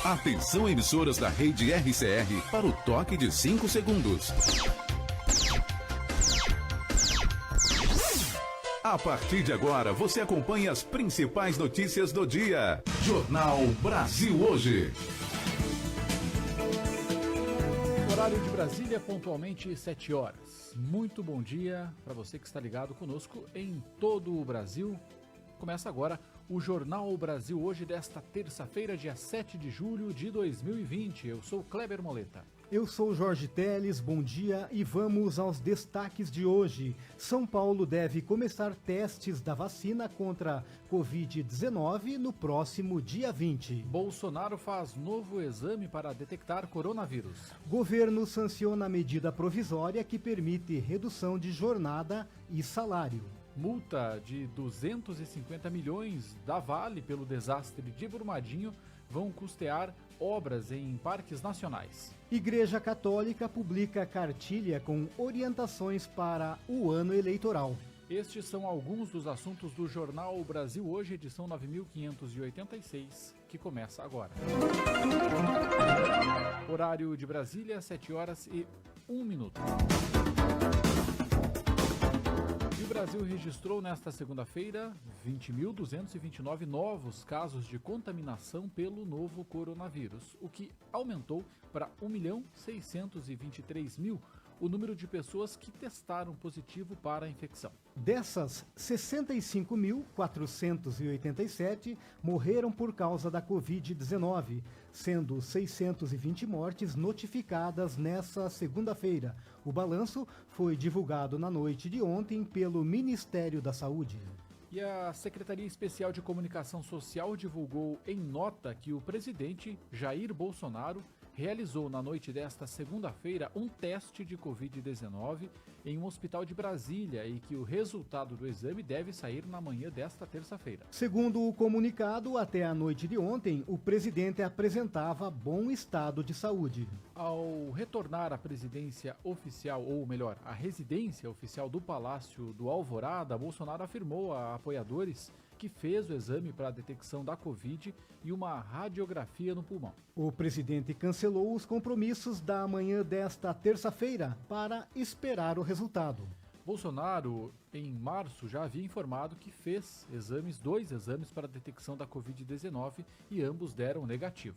Atenção, emissoras da rede RCR para o toque de 5 segundos. A partir de agora, você acompanha as principais notícias do dia. Jornal Brasil Hoje. Horário de Brasília, pontualmente 7 horas. Muito bom dia para você que está ligado conosco em todo o Brasil. Começa agora o Jornal Brasil Hoje desta terça-feira, dia 7 de julho de 2020. Eu sou Kleber Moleta. Eu sou Jorge Teles, bom dia e vamos aos destaques de hoje. São Paulo deve começar testes da vacina contra Covid-19 no próximo dia 20. Bolsonaro faz novo exame para detectar coronavírus. Governo sanciona a medida provisória que permite redução de jornada e salário. Multa de 250 milhões da Vale pelo desastre de Brumadinho vão custear obras em parques nacionais. Igreja Católica publica cartilha com orientações para o ano eleitoral. Estes são alguns dos assuntos do Jornal Brasil Hoje, edição 9586, que começa agora. Horário de Brasília, 7 horas e 1 minuto. O Brasil registrou nesta segunda-feira 20.229 novos casos de contaminação pelo novo coronavírus, o que aumentou para 1.623.000 o número de pessoas que testaram positivo para a infecção. Dessas, 65.487 morreram por causa da Covid-19, sendo 620 mortes notificadas nessa segunda-feira. O balanço foi divulgado na noite de ontem pelo Ministério da Saúde. E a Secretaria Especial de Comunicação Social divulgou em nota que o presidente Jair Bolsonaro realizou na noite desta segunda-feira um teste de Covid-19 em um hospital de Brasília e que o resultado do exame deve sair na manhã desta terça-feira. Segundo o comunicado, até a noite de ontem, o presidente apresentava bom estado de saúde. Ao retornar à presidência oficial, ou melhor, à residência oficial do Palácio do Alvorada, Bolsonaro afirmou a apoiadores que fez o exame para a detecção da Covid e uma radiografia no pulmão. O presidente cancelou os compromissos da manhã desta terça-feira para esperar o resultado. Bolsonaro, em março, já havia informado que fez dois exames para a detecção da Covid-19 e ambos deram negativo.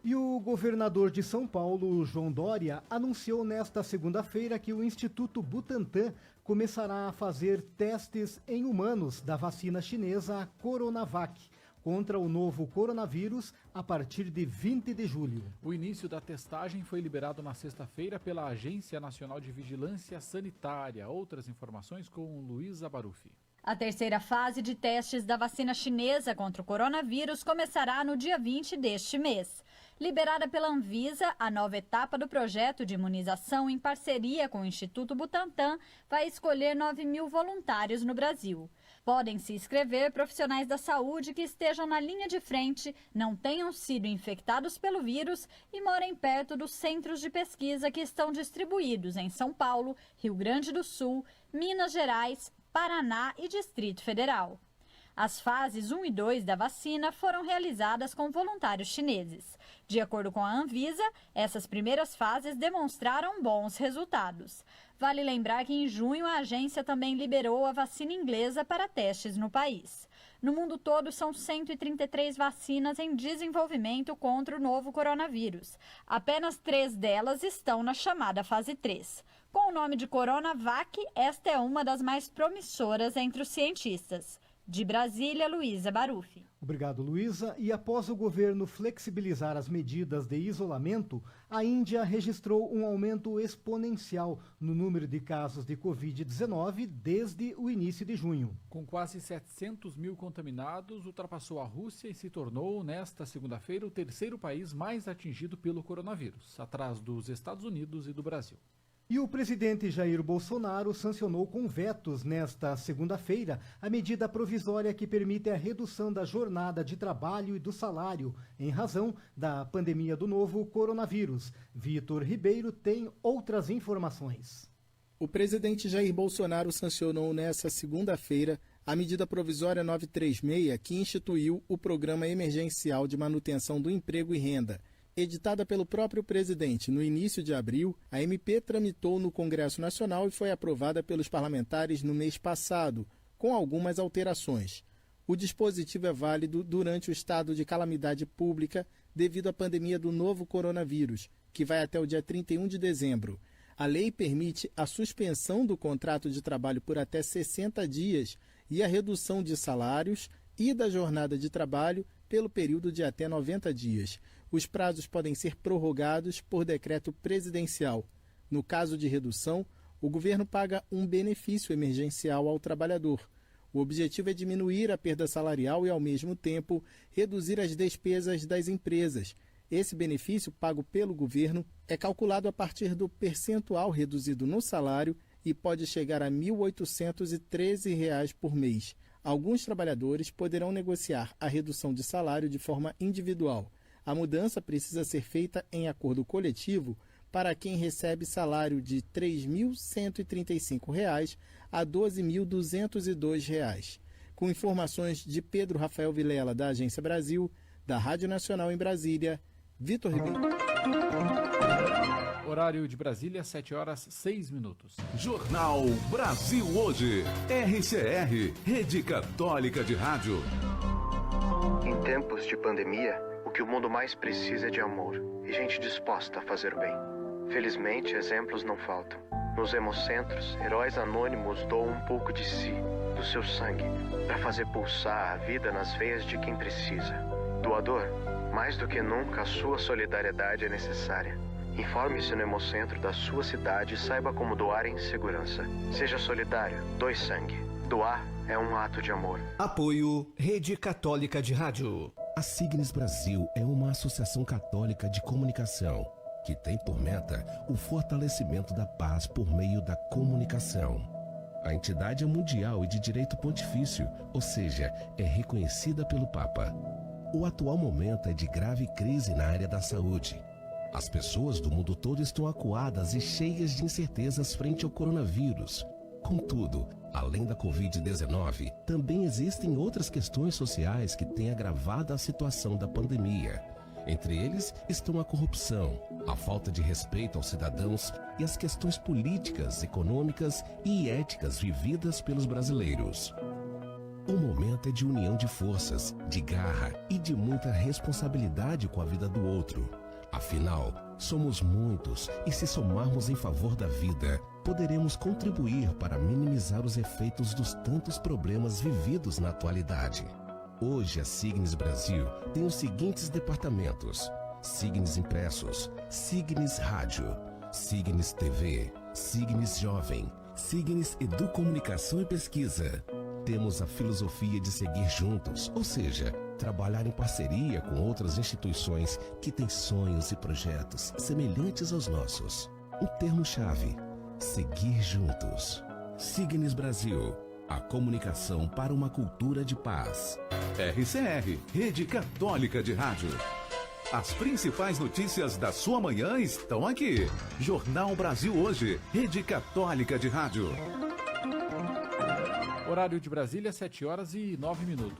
E o governador de São Paulo, João Dória, anunciou nesta segunda-feira que o Instituto Butantan começará a fazer testes em humanos da vacina chinesa Coronavac contra o novo coronavírus a partir de 20 de julho. O início da testagem foi liberado na sexta-feira pela Agência Nacional de Vigilância Sanitária. Outras informações com Luísa Barufi. A terceira fase de testes da vacina chinesa contra o coronavírus começará no dia 20 deste mês. Liberada pela Anvisa, a nova etapa do projeto de imunização em parceria com o Instituto Butantan vai escolher 9.000 voluntários no Brasil. Podem se inscrever profissionais da saúde que estejam na linha de frente, não tenham sido infectados pelo vírus e morem perto dos centros de pesquisa que estão distribuídos em São Paulo, Rio Grande do Sul, Minas Gerais, Paraná e Distrito Federal. As fases 1 e 2 da vacina foram realizadas com voluntários chineses. De acordo com a Anvisa, essas primeiras fases demonstraram bons resultados. Vale lembrar que em junho a agência também liberou a vacina inglesa para testes no país. No mundo todo, são 133 vacinas em desenvolvimento contra o novo coronavírus. Apenas 3 delas estão na chamada fase 3. Com o nome de Coronavac, esta é uma das mais promissoras entre os cientistas. De Brasília, Luísa Barufi. Obrigado, Luísa. E após o governo flexibilizar as medidas de isolamento, a Índia registrou um aumento exponencial no número de casos de Covid-19 desde o início de junho. Com quase 700 mil contaminados, ultrapassou a Rússia e se tornou, nesta segunda-feira, o terceiro país mais atingido pelo coronavírus, atrás dos Estados Unidos e do Brasil. E o presidente Jair Bolsonaro sancionou com vetos nesta segunda-feira a medida provisória que permite a redução da jornada de trabalho e do salário em razão da pandemia do novo coronavírus. Vitor Ribeiro tem outras informações. O presidente Jair Bolsonaro sancionou nesta segunda-feira a medida provisória 936, que instituiu o Programa Emergencial de Manutenção do Emprego e Renda. Editada pelo próprio presidente no início de abril, a MP tramitou no Congresso Nacional e foi aprovada pelos parlamentares no mês passado, com algumas alterações. O dispositivo é válido durante o estado de calamidade pública devido à pandemia do novo coronavírus, que vai até o dia 31 de dezembro. A lei permite a suspensão do contrato de trabalho por até 60 dias e a redução de salários e da jornada de trabalho pelo período de até 90 dias. Os prazos podem ser prorrogados por decreto presidencial. No caso de redução, o governo paga um benefício emergencial ao trabalhador. O objetivo é diminuir a perda salarial e, ao mesmo tempo, reduzir as despesas das empresas. Esse benefício pago pelo governo é calculado a partir do percentual reduzido no salário e pode chegar a R$ 1.813 por mês. Alguns trabalhadores poderão negociar a redução de salário de forma individual. A mudança precisa ser feita em acordo coletivo para quem recebe salário de R$ 3.135 a R$ 12.202. Com informações de Pedro Rafael Vilela, da Agência Brasil, da Rádio Nacional em Brasília, Vitor Ribeiro. Horário de Brasília, 7h06. Jornal Brasil Hoje. RCR, Rede Católica de Rádio. Em tempos de pandemia, o que o mundo mais precisa é de amor e gente disposta a fazer o bem. Felizmente, exemplos não faltam. Nos hemocentros, heróis anônimos doam um pouco de si, do seu sangue, para fazer pulsar a vida nas veias de quem precisa. Doador, mais do que nunca, a sua solidariedade é necessária. Informe-se no hemocentro da sua cidade e saiba como doar em segurança. Seja solidário, doe sangue. Doar é um ato de amor. Apoio Rede Católica de Rádio. A Signes Brasil é uma associação católica de comunicação que tem por meta o fortalecimento da paz por meio da comunicação. A entidade é mundial e de direito pontifício, ou seja, é reconhecida pelo Papa. O atual momento é de grave crise na área da saúde. As pessoas do mundo todo estão acuadas e cheias de incertezas frente ao coronavírus. Contudo, além da Covid-19, também existem outras questões sociais que têm agravado a situação da pandemia. Entre eles estão a corrupção, a falta de respeito aos cidadãos e as questões políticas, econômicas e éticas vividas pelos brasileiros. O momento é de união de forças, de garra e de muita responsabilidade com a vida do outro. Afinal, somos muitos e se somarmos em favor da vida, poderemos contribuir para minimizar os efeitos dos tantos problemas vividos na atualidade. Hoje a Signes Brasil tem os seguintes departamentos: Signes Impressos, Signes Rádio, Signes TV, Signes Jovem, Signes Educomunicação e Pesquisa. Temos a filosofia de seguir juntos, ou seja, trabalhar em parceria com outras instituições que têm sonhos e projetos semelhantes aos nossos. O termo-chave: seguir juntos. Signes Brasil, a comunicação para uma cultura de paz. RCR, Rede Católica de Rádio. As principais notícias da sua manhã estão aqui. Jornal Brasil Hoje, Rede Católica de Rádio. Horário de Brasília, 7h09.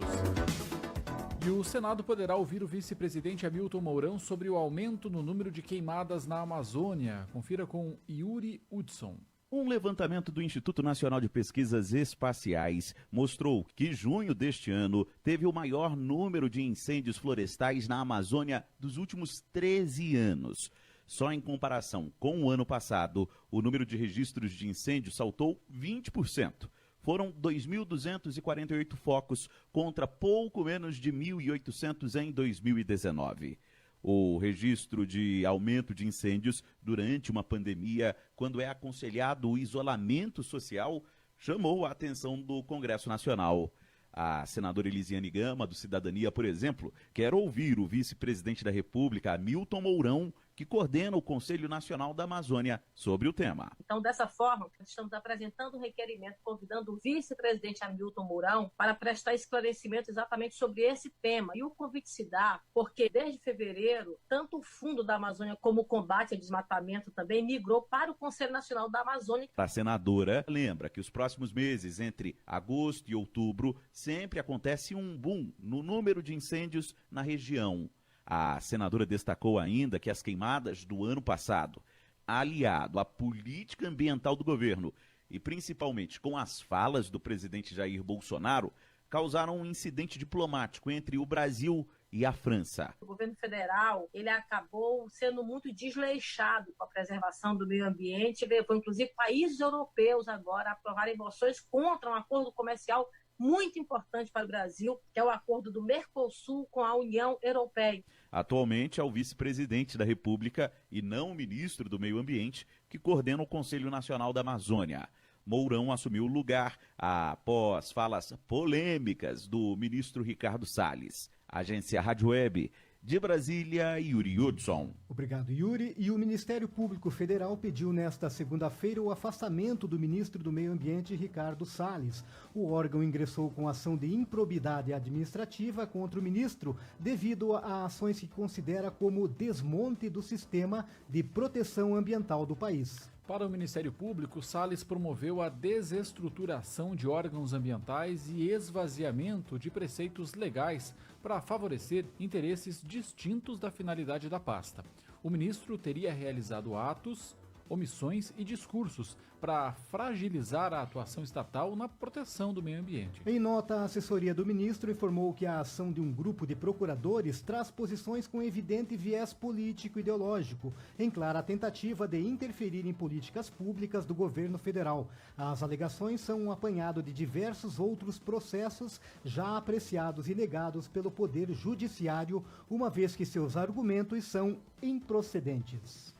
E o Senado poderá ouvir o vice-presidente Hamilton Mourão sobre o aumento no número de queimadas na Amazônia. Confira com Yuri Hudson. Um levantamento do Instituto Nacional de Pesquisas Espaciais mostrou que junho deste ano teve o maior número de incêndios florestais na Amazônia dos últimos 13 anos. Só em comparação com o ano passado, o número de registros de incêndios saltou 20%. Foram 2.248 focos contra pouco menos de 1.800 em 2019. O registro de aumento de incêndios durante uma pandemia, quando é aconselhado o isolamento social, chamou a atenção do Congresso Nacional. A senadora Elisiane Gama, do Cidadania, por exemplo, quer ouvir o vice-presidente da República, Hamilton Mourão, que coordena o Conselho Nacional da Amazônia, sobre o tema. Então, dessa forma, estamos apresentando um requerimento convidando o vice-presidente Hamilton Mourão para prestar esclarecimento exatamente sobre esse tema. E o convite se dá porque, desde fevereiro, tanto o Fundo da Amazônia como o combate ao desmatamento também migrou para o Conselho Nacional da Amazônia. A senadora lembra que os próximos meses, entre agosto e outubro, sempre acontece um boom no número de incêndios na região. A senadora destacou ainda que as queimadas do ano passado, aliado à política ambiental do governo e principalmente com as falas do presidente Jair Bolsonaro, causaram um incidente diplomático entre o Brasil e a França. O governo federal, ele acabou sendo muito desleixado com a preservação do meio ambiente, levou inclusive países europeus agora a aprovarem moções contra um acordo comercial muito importante para o Brasil, que é o acordo do Mercosul com a União Europeia. Atualmente é o vice-presidente da República e não o ministro do Meio Ambiente que coordena o Conselho Nacional da Amazônia. Mourão assumiu o lugar após falas polêmicas do ministro Ricardo Salles. Agência Rádio Web de Brasília, Yuri Hudson. Obrigado, Yuri. E o Ministério Público Federal pediu nesta segunda-feira o afastamento do ministro do Meio Ambiente, Ricardo Salles. O órgão ingressou com ação de improbidade administrativa contra o ministro devido a ações que considera como desmonte do sistema de proteção ambiental do país. Para o Ministério Público, Salles promoveu a desestruturação de órgãos ambientais e esvaziamento de preceitos legais para favorecer interesses distintos da finalidade da pasta. O ministro teria realizado atos, omissões e discursos para fragilizar a atuação estatal na proteção do meio ambiente. Em nota, a assessoria do ministro informou que a ação de um grupo de procuradores traz posições com evidente viés político-ideológico, em clara tentativa de interferir em políticas públicas do governo federal. As alegações são um apanhado de diversos outros processos já apreciados e negados pelo Poder Judiciário, uma vez que seus argumentos são improcedentes.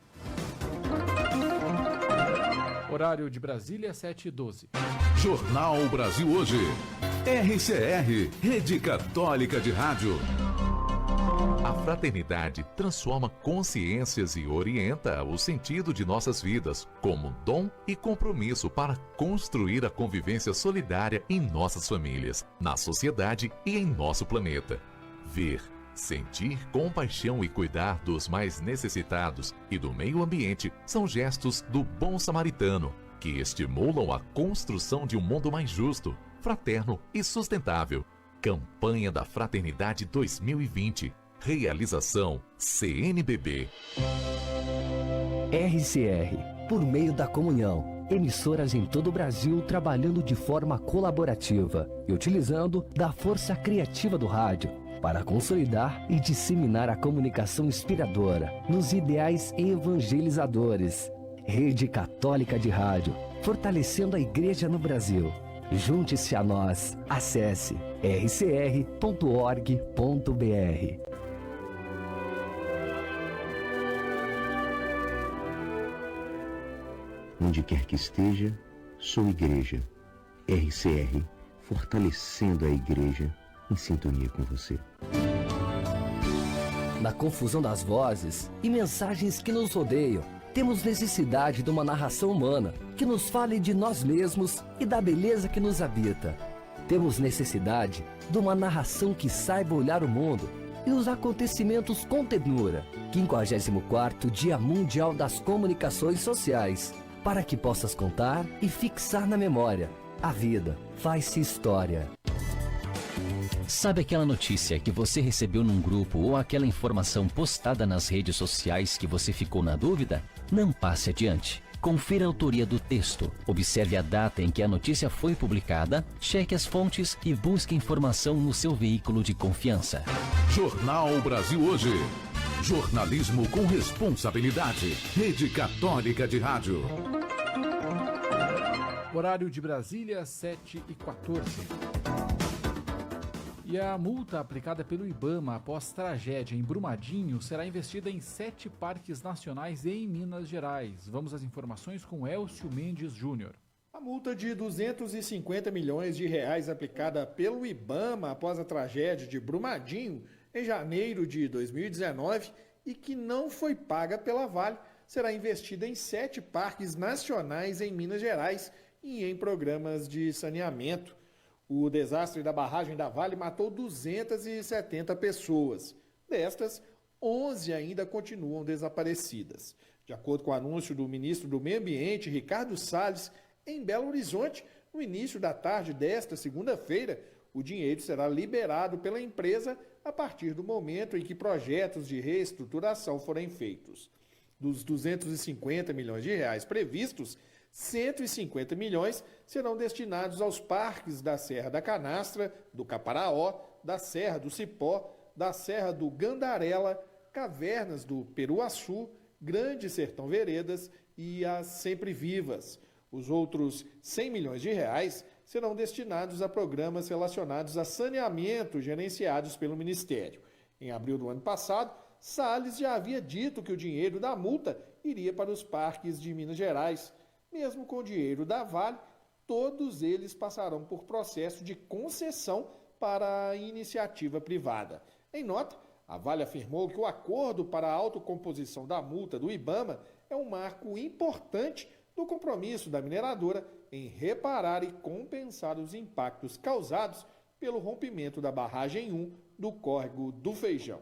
Horário de Brasília, 7h12. Jornal Brasil Hoje. RCR, Rede Católica de Rádio. A fraternidade transforma consciências e orienta o sentido de nossas vidas como dom e compromisso para construir a convivência solidária em nossas famílias, na sociedade e em nosso planeta. Ver, sentir compaixão e cuidar dos mais necessitados e do meio ambiente são gestos do bom samaritano, que estimulam a construção de um mundo mais justo, fraterno e sustentável. Campanha da Fraternidade 2020. Realização CNBB. RCR, por meio da comunhão. Emissoras em todo o Brasil trabalhando de forma colaborativa e utilizando da força criativa do rádio para consolidar e disseminar a comunicação inspiradora nos ideais evangelizadores. Rede Católica de Rádio, fortalecendo a Igreja no Brasil. Junte-se a nós. Acesse rcr.org.br. Onde quer que esteja, sou Igreja. RCR, fortalecendo a Igreja em sintonia com você. Na confusão das vozes e mensagens que nos rodeiam, temos necessidade de uma narração humana que nos fale de nós mesmos e da beleza que nos habita. Temos necessidade de uma narração que saiba olhar o mundo e os acontecimentos com ternura. 54º Dia Mundial das Comunicações Sociais, para que possas contar e fixar na memória. A vida faz-se história. Sabe aquela notícia que você recebeu num grupo ou aquela informação postada nas redes sociais que você ficou na dúvida? Não passe adiante. Confira a autoria do texto, observe a data em que a notícia foi publicada, cheque as fontes e busque informação no seu veículo de confiança. Jornal Brasil Hoje. Jornalismo com responsabilidade. Rede Católica de Rádio. Horário de Brasília, 7h14. E a multa aplicada pelo IBAMA após tragédia em Brumadinho será investida em 7 parques nacionais em Minas Gerais. Vamos às informações com Elcio Mendes Júnior. A multa de 250 milhões de reais aplicada pelo IBAMA após a tragédia de Brumadinho em janeiro de 2019 e que não foi paga pela Vale será investida em 7 parques nacionais em Minas Gerais e em programas de saneamento. O desastre da barragem da Vale matou 270 pessoas. Destas, 11 ainda continuam desaparecidas. De acordo com o anúncio do ministro do Meio Ambiente, Ricardo Salles, em Belo Horizonte, no início da tarde desta segunda-feira, o dinheiro será liberado pela empresa a partir do momento em que projetos de reestruturação forem feitos. Dos 250 milhões de reais previstos, 150 milhões serão destinados aos parques da Serra da Canastra, do Caparaó, da Serra do Cipó, da Serra do Gandarela, Cavernas do Peruaçu, Grande Sertão Veredas e as Sempre Vivas. Os outros 100 milhões de reais serão destinados a programas relacionados a saneamento gerenciados pelo Ministério. Em abril do ano passado, Salles já havia dito que o dinheiro da multa iria para os parques de Minas Gerais. Mesmo com o dinheiro da Vale, todos eles passarão por processo de concessão para a iniciativa privada. Em nota, a Vale afirmou que o acordo para a autocomposição da multa do IBAMA é um marco importante do compromisso da mineradora em reparar e compensar os impactos causados pelo rompimento da barragem 1 do córrego do Feijão.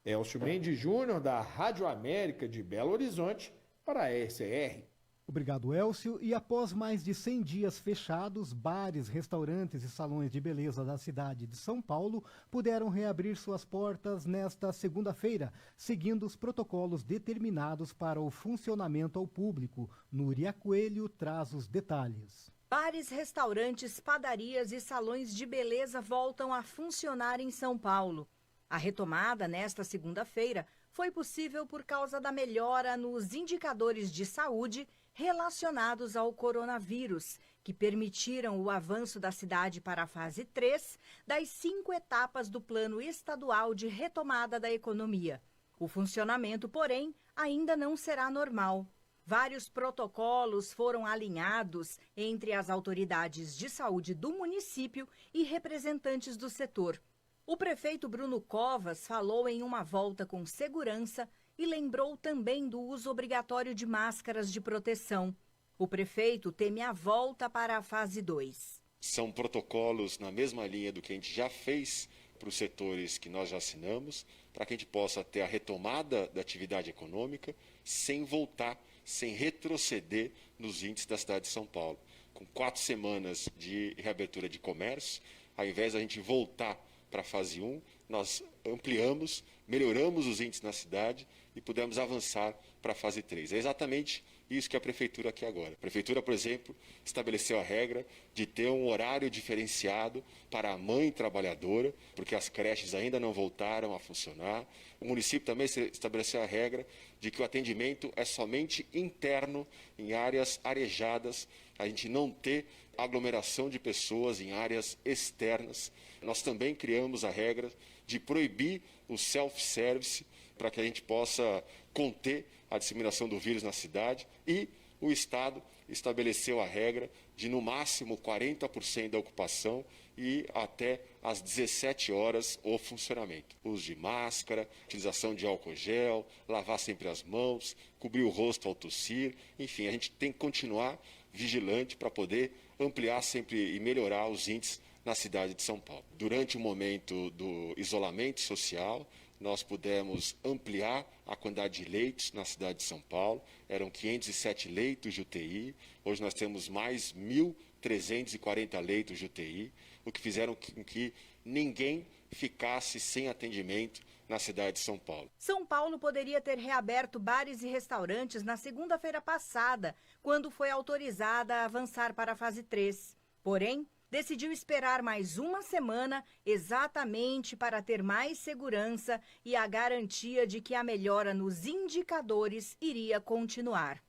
Elcio Mendes Júnior, da Rádio América de Belo Horizonte, para a RCR. Obrigado, Elcio. E após mais de 100 dias fechados, bares, restaurantes e salões de beleza da cidade de São Paulo puderam reabrir suas portas nesta segunda-feira, seguindo os protocolos determinados para o funcionamento ao público. Núria Coelho traz os detalhes. Bares, restaurantes, padarias e salões de beleza voltam a funcionar em São Paulo. A retomada nesta segunda-feira foi possível por causa da melhora nos indicadores de saúde relacionados ao coronavírus, que permitiram o avanço da cidade para a fase 3 das 5 etapas do Plano Estadual de Retomada da Economia. O funcionamento, porém, ainda não será normal. Vários protocolos foram alinhados entre as autoridades de saúde do município e representantes do setor. O prefeito Bruno Covas falou em uma volta com segurança e lembrou também do uso obrigatório de máscaras de proteção. O prefeito teme a volta para a fase 2. São protocolos na mesma linha do que a gente já fez para os setores que nós já assinamos, para que a gente possa ter a retomada da atividade econômica sem voltar, sem retroceder nos índices da cidade de São Paulo. Com 4 semanas de reabertura de comércio, ao invés da gente voltar para a fase 1, nós ampliamos, melhoramos os índices na cidade e pudemos avançar para a fase 3. É exatamente isso que a Prefeitura quer agora. A Prefeitura, por exemplo, estabeleceu a regra de ter um horário diferenciado para a mãe trabalhadora, porque as creches ainda não voltaram a funcionar. O município também estabeleceu a regra de que o atendimento é somente interno, em áreas arejadas, a gente não ter aglomeração de pessoas em áreas externas. Nós também criamos a regra de proibir o self-service para que a gente possa conter a disseminação do vírus na cidade, e o Estado estabeleceu a regra de no máximo 40% da ocupação e até às 17 horas o funcionamento. Uso de máscara, utilização de álcool gel, lavar sempre as mãos, cobrir o rosto ao tossir, enfim, a gente tem que continuar vigilante para poder ampliar sempre e melhorar os índices na cidade de São Paulo. Durante o momento do isolamento social, nós pudemos ampliar a quantidade de leitos na cidade de São Paulo. Eram 507 leitos de UTI, hoje nós temos mais 1.340 leitos de UTI, o que fizeram com que ninguém ficasse sem atendimento na cidade de São Paulo. São Paulo poderia ter reaberto bares e restaurantes na segunda-feira passada, quando foi autorizada a avançar para a fase 3. Porém, decidiu esperar mais uma semana exatamente para ter mais segurança e a garantia de que a melhora nos indicadores iria continuar.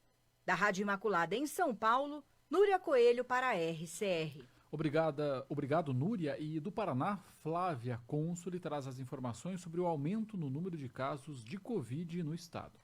Da Rádio Imaculada em São Paulo, Núria Coelho para a RCR. Obrigado, Núria. E do Paraná, Flávia Cônsuli traz as informações sobre o aumento no número de casos de Covid no estado.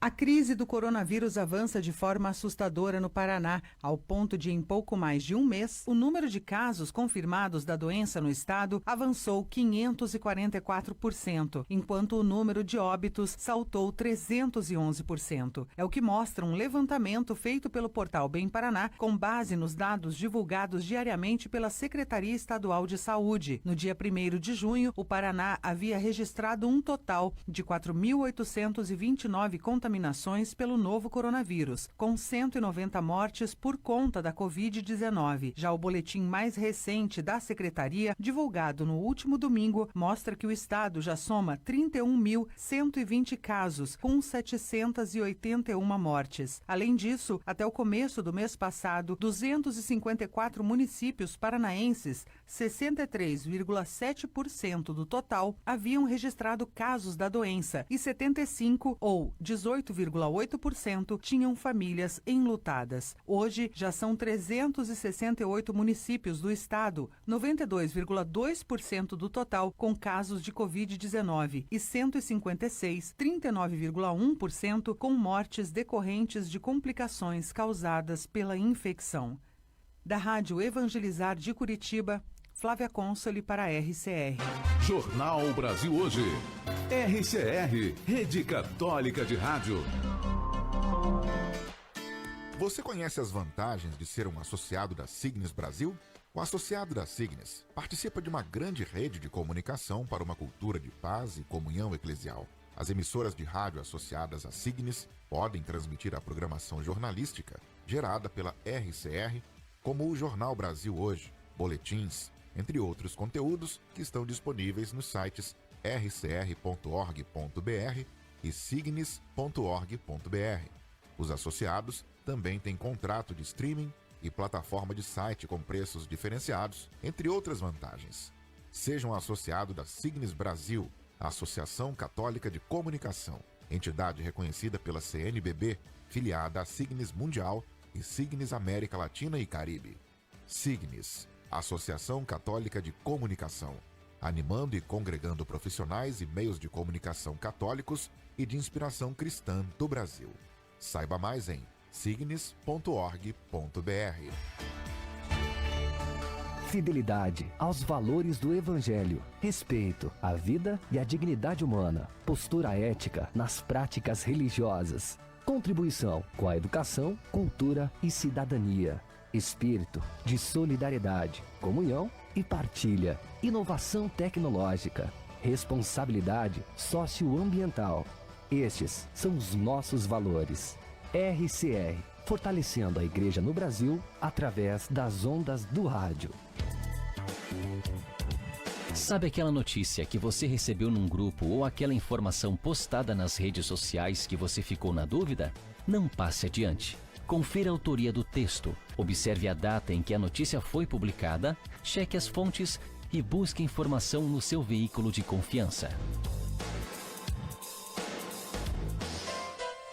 A crise do coronavírus avança de forma assustadora no Paraná, ao ponto de, em pouco mais de um mês, o número de casos confirmados da doença no estado avançou 544%, enquanto o número de óbitos saltou 311%. É o que mostra um levantamento feito pelo portal Bem Paraná, com base nos dados divulgados diariamente pela Secretaria Estadual de Saúde. No dia 1º de junho, o Paraná havia registrado um total de 4.829 contaminações contaminações pelo novo coronavírus, com 190 mortes por conta da Covid-19. Já o boletim mais recente da Secretaria, divulgado no último domingo, mostra que o estado já soma 31.120 casos, com 781 mortes. Além disso, até o começo do mês passado, 254 municípios paranaenses, 63,7% do total, haviam registrado casos da doença e 75, ou 18,8%, tinham famílias enlutadas. Hoje, já são 368 municípios do estado, 92,2% do total, com casos de Covid-19 e 156, 39,1%, com mortes decorrentes de complicações causadas pela infecção. Da Rádio Evangelizar de Curitiba, Flávia Consoli para a RCR. Jornal Brasil Hoje. RCR, Rede Católica de Rádio. Você conhece as vantagens de ser um associado da Signes Brasil? O associado da Signes participa de uma grande rede de comunicação para uma cultura de paz e comunhão eclesial. As emissoras de rádio associadas à Signes podem transmitir a programação jornalística gerada pela RCR, como o Jornal Brasil Hoje, boletins, entre outros conteúdos que estão disponíveis nos sites rcr.org.br e signes.org.br. Os associados também têm contrato de streaming e plataforma de site com preços diferenciados, entre outras vantagens. Seja um associado da Signes Brasil, a Associação Católica de Comunicação, entidade reconhecida pela CNBB, filiada à Signes Mundial e Signes América Latina e Caribe. Signes, Associação Católica de Comunicação, animando e congregando profissionais e meios de comunicação católicos e de inspiração cristã do Brasil. Saiba mais em signes.org.br. Fidelidade aos valores do Evangelho, respeito à vida e à dignidade humana, postura ética nas práticas religiosas, contribuição com a educação, cultura e cidadania, espírito de solidariedade, comunhão e partilha, inovação tecnológica, responsabilidade socioambiental. Estes são os nossos valores. RCR, fortalecendo a Igreja no Brasil através das ondas do rádio. Sabe aquela notícia que você recebeu num grupo ou aquela informação postada nas redes sociais que você ficou na dúvida? Não passe adiante. Confira a autoria do texto, observe a data em que a notícia foi publicada, cheque as fontes e busque informação no seu veículo de confiança.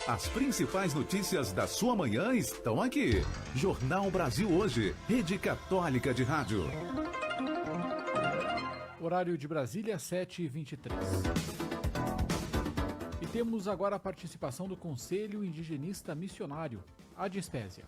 As principais notícias da sua manhã estão aqui. Jornal Brasil Hoje, Rede Católica de Rádio. Horário de Brasília, 7h23. E temos agora a participação do Conselho Indigenista Missionário, a Dispésia.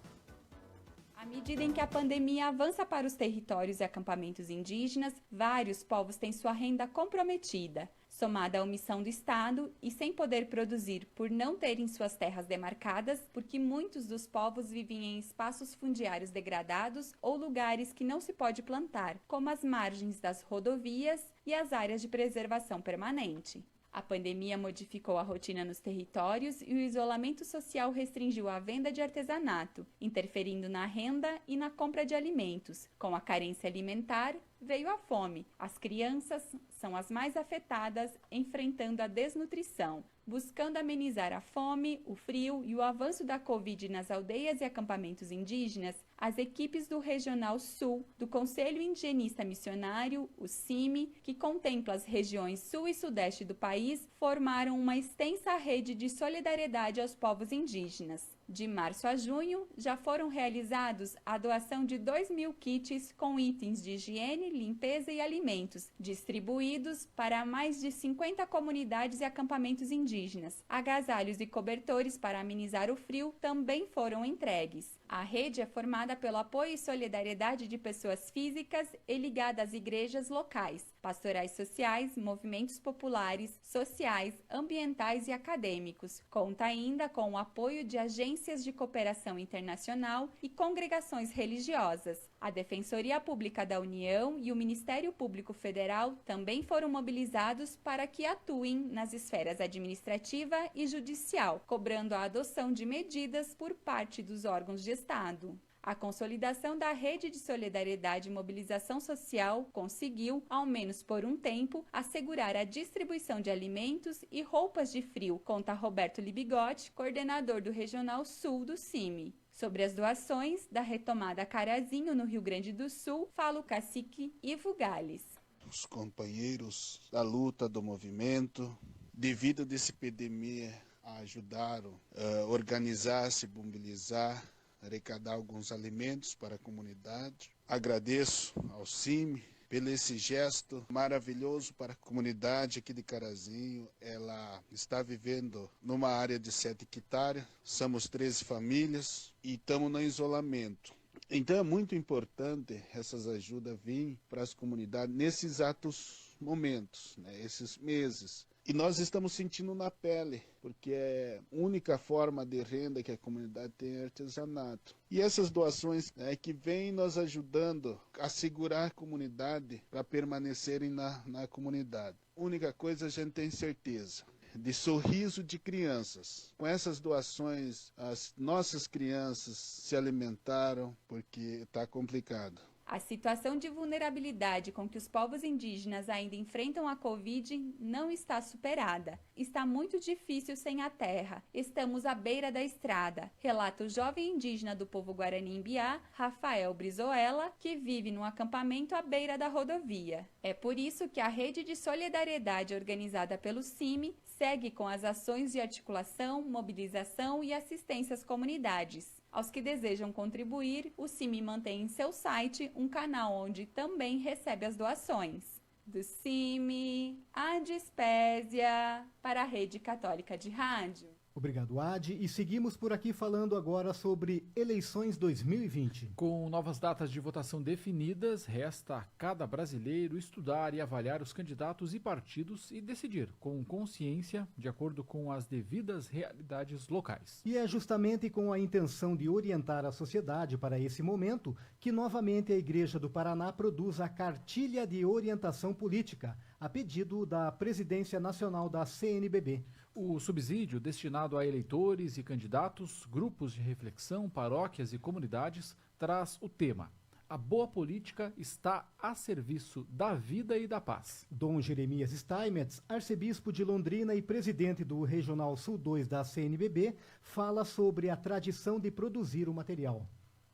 À medida em que a pandemia avança para os territórios e acampamentos indígenas, vários povos têm sua renda comprometida. Somada à omissão do Estado e sem poder produzir por não terem suas terras demarcadas, porque muitos dos povos vivem em espaços fundiários degradados ou lugares que não se pode plantar, como as margens das rodovias e as áreas de preservação permanente. A pandemia modificou a rotina nos territórios e o isolamento social restringiu a venda de artesanato, interferindo na renda e na compra de alimentos. Com a carência alimentar, veio a fome. As crianças são as mais afetadas, enfrentando a desnutrição. Buscando amenizar a fome, o frio e o avanço da Covid nas aldeias e acampamentos indígenas, as equipes do Regional Sul, do Conselho Indigenista Missionário, o CIMI, que contempla as regiões Sul e Sudeste do país, formaram uma extensa rede de solidariedade aos povos indígenas. De março a junho, já foram realizados a doação de 2.000 kits com itens de higiene, limpeza e alimentos, distribuídos para mais de 50 comunidades e acampamentos indígenas. Agasalhos e cobertores para amenizar o frio também foram entregues. A rede é formada pelo apoio e solidariedade de pessoas físicas e ligada às igrejas locais, pastorais sociais, movimentos populares, sociais, ambientais e acadêmicos. Conta ainda com o apoio de agências de cooperação internacional e congregações religiosas. A Defensoria Pública da União e o Ministério Público Federal também foram mobilizados para que atuem nas esferas administrativa e judicial, cobrando a adoção de medidas por parte dos órgãos de Estado. A consolidação da rede de solidariedade e mobilização social conseguiu, ao menos por um tempo, assegurar a distribuição de alimentos e roupas de frio, conta Roberto Libigotti, coordenador do Regional Sul do CIMI. Sobre as doações da retomada Carazinho, no Rio Grande do Sul, fala o cacique Ivo Gales. Os companheiros da luta do movimento, devido a essa epidemia, ajudaram a organizar-se, mobilizar, arrecadar alguns alimentos para a comunidade. Agradeço ao CIMI pelo esse gesto maravilhoso para a comunidade aqui de Carazinho. Ela está vivendo numa área de 7 hectares, somos 13 famílias e estamos no isolamento. Então é muito importante essas ajudas virem para as comunidades nesses exatos momentos, esses meses. E nós estamos sentindo na pele, porque é a única forma de renda que a comunidade tem é artesanato. E essas doações que vêm nos ajudando a segurar a comunidade para permanecerem na comunidade. A única coisa a gente tem certeza, de sorriso de crianças. Com essas doações, as nossas crianças se alimentaram, porque está complicado. A situação de vulnerabilidade com que os povos indígenas ainda enfrentam a Covid não está superada. Está muito difícil sem a terra. Estamos à beira da estrada, relata o jovem indígena do povo Guarani Imbiá, Rafael Brizoela, que vive num acampamento à beira da rodovia. É por isso que a rede de solidariedade organizada pelo CIMI segue com as ações de articulação, mobilização e assistência às comunidades. Aos que desejam contribuir, o CIMI mantém em seu site um canal onde também recebe as doações. Do CIMI, a Dispésia, para a Rede Católica de Rádio. Obrigado, Adi. E seguimos por aqui falando agora sobre eleições 2020. Com novas datas de votação definidas, resta a cada brasileiro estudar e avaliar os candidatos e partidos e decidir com consciência, de acordo com as devidas realidades locais. E é justamente com a intenção de orientar a sociedade para esse momento que novamente a Igreja do Paraná produz a Cartilha de Orientação Política, a pedido da Presidência Nacional da CNBB. O subsídio destinado a eleitores e candidatos, grupos de reflexão, paróquias e comunidades traz o tema: a boa política está a serviço da vida e da paz. Dom Jeremias Steinmetz, arcebispo de Londrina e presidente do Regional Sul 2 da CNBB, fala sobre a tradição de produzir o material.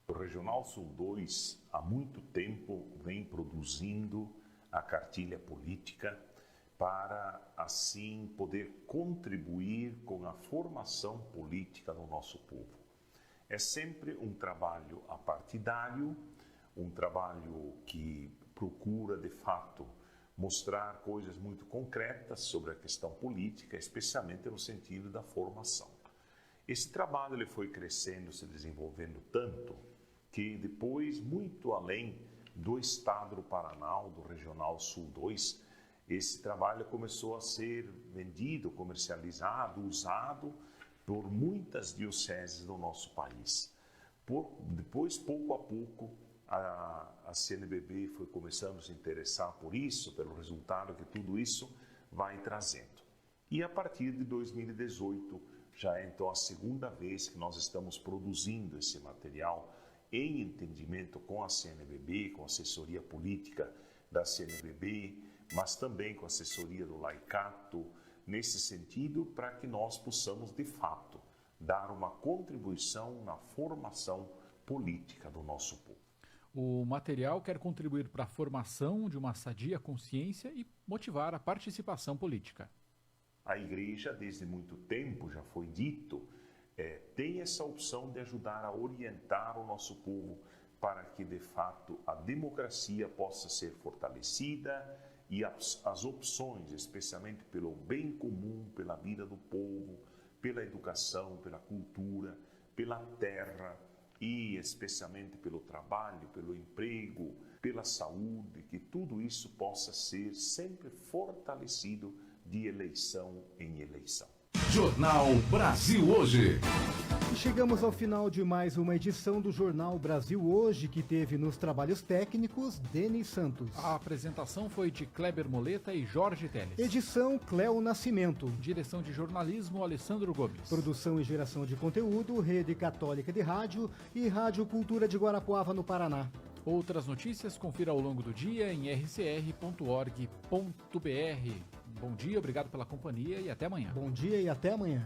O Regional Sul 2 há muito tempo vem produzindo a cartilha política para, assim, poder contribuir com a formação política do nosso povo. É sempre um trabalho apartidário, um trabalho que procura, de fato, mostrar coisas muito concretas sobre a questão política, especialmente no sentido da formação. Esse trabalho ele foi crescendo, se desenvolvendo tanto, que depois, muito além do Estado do Paraná, do Regional Sul 2, esse trabalho começou a ser vendido, comercializado, usado por muitas dioceses do nosso país. Depois, pouco a pouco, a CNBB foi começando a se interessar por isso, pelo resultado que tudo isso vai trazendo. E a partir de 2018, já é então a segunda vez que nós estamos produzindo esse material em entendimento com a CNBB, com a assessoria política da CNBB, mas também com a assessoria do Laicato, nesse sentido, para que nós possamos, de fato, dar uma contribuição na formação política do nosso povo. O material quer contribuir para a formação de uma sadia consciência e motivar a participação política. A Igreja, desde muito tempo, já foi dito, tem essa opção de ajudar a orientar o nosso povo para que, de fato, a democracia possa ser fortalecida e as opções, especialmente pelo bem comum, pela vida do povo, pela educação, pela cultura, pela terra e especialmente pelo trabalho, pelo emprego, pela saúde, que tudo isso possa ser sempre fortalecido de eleição em eleição. Jornal Brasil Hoje. Chegamos ao final de mais uma edição do Jornal Brasil Hoje, que teve nos trabalhos técnicos Denis Santos. A apresentação foi de Kleber Moleta e Jorge Teles. Edição Cléo Nascimento. Direção de jornalismo Alessandro Gomes. Produção e geração de conteúdo Rede Católica de Rádio e Rádio Cultura de Guarapuava, no Paraná. Outras notícias confira ao longo do dia em rcr.org.br. Bom dia, obrigado pela companhia e até amanhã. Bom dia e até amanhã.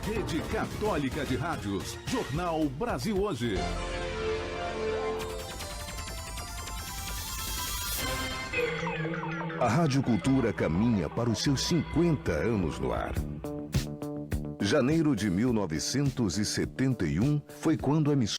Rede Católica de Rádios, Jornal Brasil Hoje. A Rádio Cultura caminha para os seus 50 anos no ar. Janeiro de 1971 foi quando a emissora